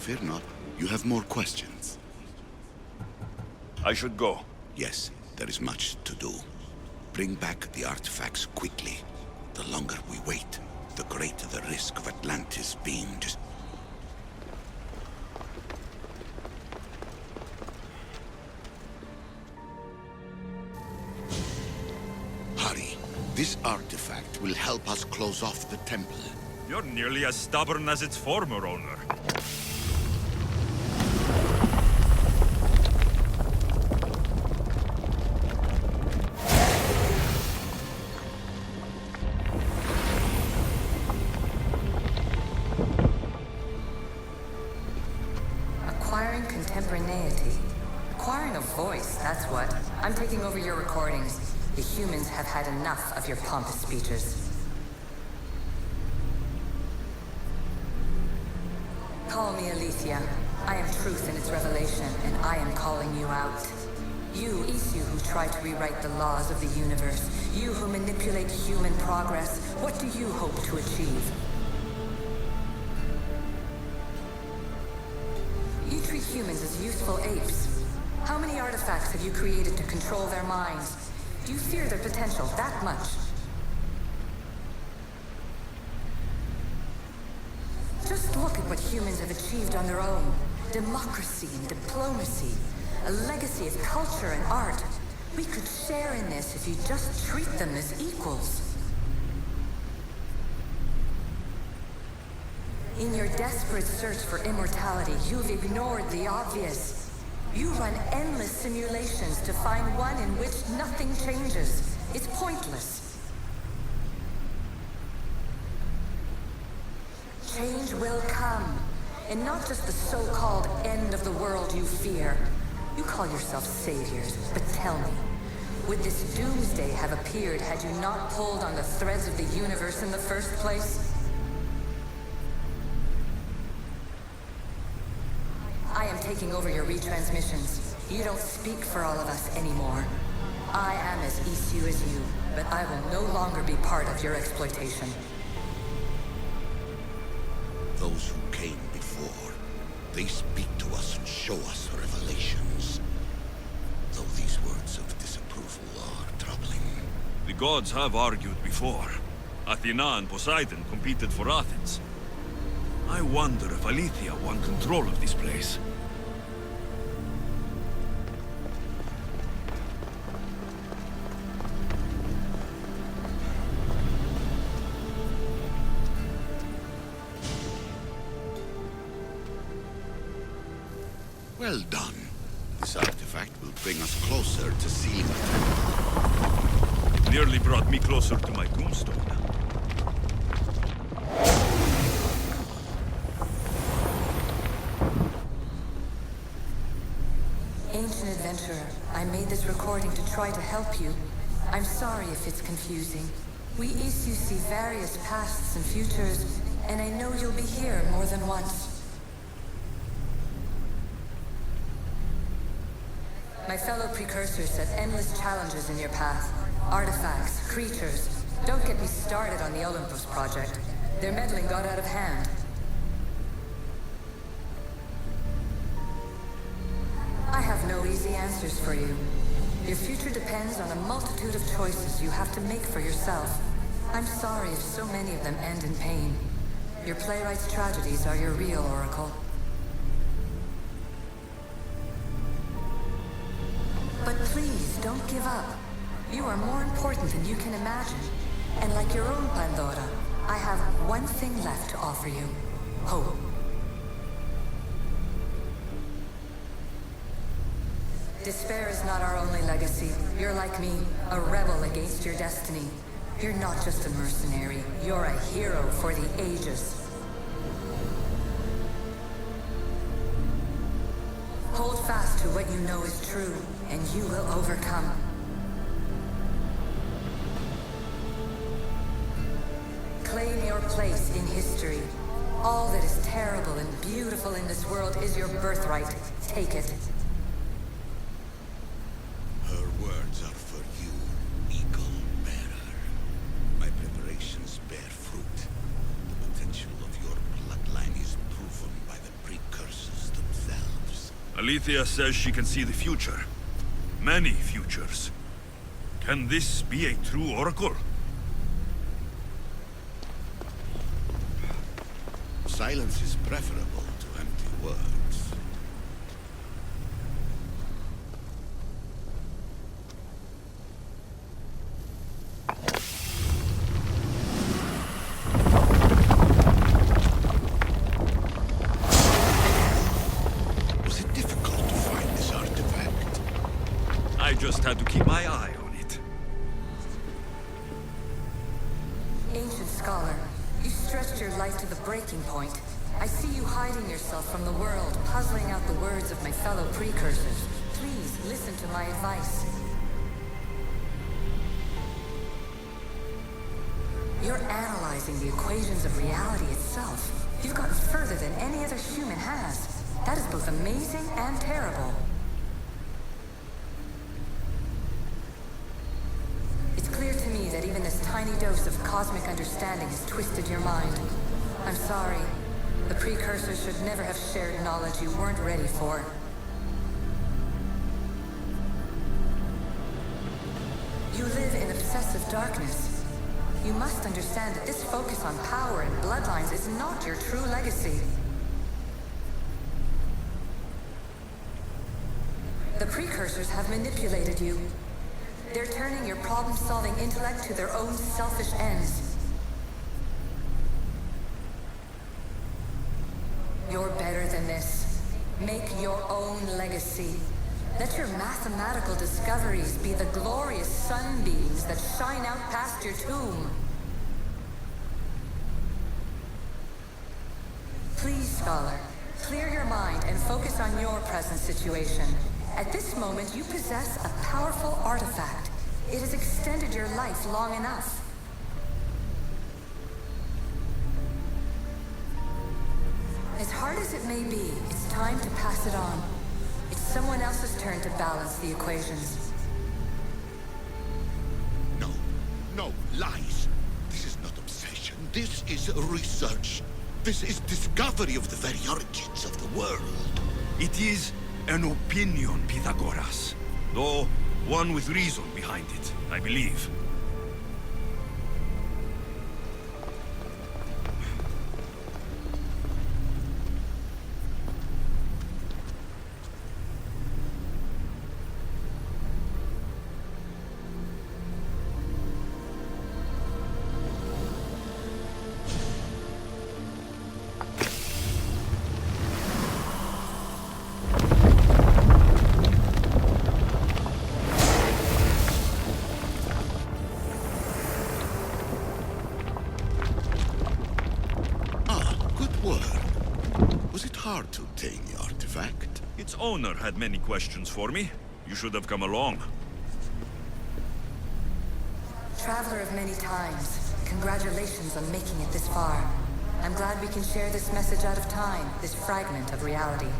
Fear not. You have more questions. I should go. Yes, there is much to do. Bring back the artifacts quickly. The longer we wait, the greater the risk of Atlantis being just... Hurry. This artifact will help us close off the temple. You're nearly as stubborn as its former owner. Acquiring contemporaneity. Acquiring a voice, that's what. I'm taking over your recordings. The humans have had enough of your pompous speeches. Call me Aletheia. I am truth in its revelation, and I am calling you out. You, Isu, who try to rewrite the laws of the universe. You who manipulate human progress. What do you hope to achieve? You treat humans as useful apes. How many artifacts have you created to control their minds? Do you fear their potential that much? Just look at what humans have achieved on their own. Democracy and diplomacy. A legacy of culture and art. We could share in this if you just treat them as equals. In your desperate search for immortality, you've ignored the obvious. You run endless simulations to find one in which nothing changes. It's pointless. Change will come. And not just the so-called end of the world you fear. You call yourself saviors, but tell me, would this doomsday have appeared had you not pulled on the threads of the universe in the first place? I am taking over your retransmissions. You don't speak for all of us anymore. I am as Isu as you, but I will no longer be part of your exploitation. Those who came before, they speak to us and show us revelations. Though these words of disapproval are troubling. The gods have argued before. Athena and Poseidon competed for Athens. I wonder if Aletheia won control of this place. Well done. This artifact will bring us closer to seeing it. Nearly brought me closer to my tombstone. Ancient adventurer, I made this recording to try to help you. I'm sorry if it's confusing. We Isu see various pasts and futures, and I know you'll be here more than once. My fellow precursors set endless challenges in your path. Artifacts, creatures. Don't get me started on the Olympus project. Their meddling got out of hand. I have no easy answers for you. Your future depends on a multitude of choices you have to make for yourself. I'm sorry if so many of them end in pain. Your playwright's tragedies are your real oracle. But please, don't give up. You are more important than you can imagine. And like your own Pandora, I have one thing left to offer you. Hope. Despair is not our only legacy. You're like me, a rebel against your destiny. You're not just a mercenary. You're a hero for the ages. Hold fast to what you know is true, and you will overcome. Claim your place in history. All that is terrible and beautiful in this world is your birthright. Take it. Her words are for you, Eagle Bearer. My preparations bear fruit. The potential of your bloodline is proven by the precursors themselves. Alethea says she can see the future. Many futures. Can this be a true oracle? Silence is preferable to empty words. Was it difficult to find this artifact? I just had to keep my eye on it. Ancient scholar, you stretched your life to the breaking point. I see you hiding yourself from the world, puzzling out the words of my fellow precursors. Please listen to my advice. You're analyzing the equations of reality itself. You've gotten further than any other human has. That is both amazing and terrible. It's clear to me that even this tiny dose of cosmic understanding has twisted your mind. I'm sorry. The precursors should never have shared knowledge you weren't ready for. You live in obsessive darkness. You must understand that this focus on power and bloodlines is not your true legacy. The precursors have manipulated you. They're turning your problem-solving intellect to their own selfish ends. You're better than this. Make your own legacy. Let your mathematical discoveries be the glorious sunbeams that shine out past your tomb. Please, scholar, clear your mind and focus on your present situation. At this moment, you possess a powerful artifact. It has extended your life long enough. As hard as it may be, it's time to pass it on. It's someone else's turn to balance the equations. No, lies. This is not obsession. This is research. This is discovery of the very origins of the world. It is an opinion, Pythagoras. Though one with reason behind it, I believe. Was it hard to obtain the artifact? Its owner had many questions for me. You should have come along. Traveler of many times, congratulations on making it this far. I'm glad we can share this message out of time, this fragment of reality.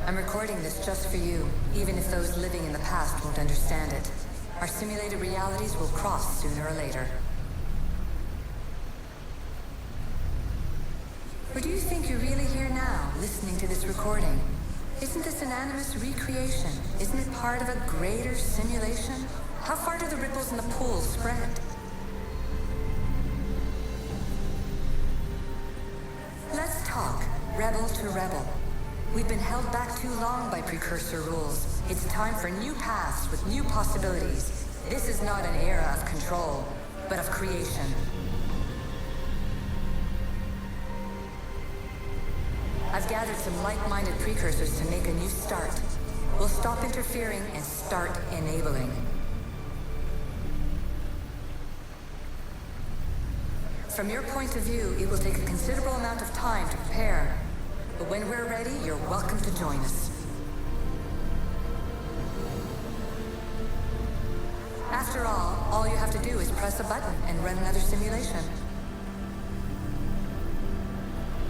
I'm recording this just for you, even if those living in the past won't understand it. Our simulated realities will cross sooner or later. Or do you think you're really here now, listening to this recording? Isn't this an animus recreation? Isn't it part of a greater simulation? How far do the ripples in the pool spread? Let's talk, rebel to rebel. We've been held back too long by precursor rules. It's time for new paths with new possibilities. This is not an era of control, but of creation. I've gathered some like-minded precursors to make a new start. We'll stop interfering and start enabling. From your point of view, it will take a considerable amount of time to prepare. But when we're ready, you're welcome to join us. After all you have to do is press a button and run another simulation.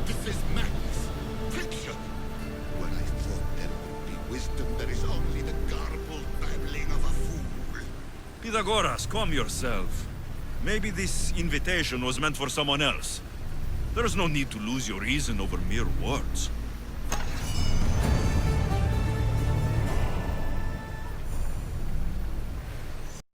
This is madness. Fiction. When I thought there would be wisdom, there is only the garbled babbling of a fool. Pythagoras, calm yourself. Maybe this invitation was meant for someone else. There's no need to lose your reason over mere words.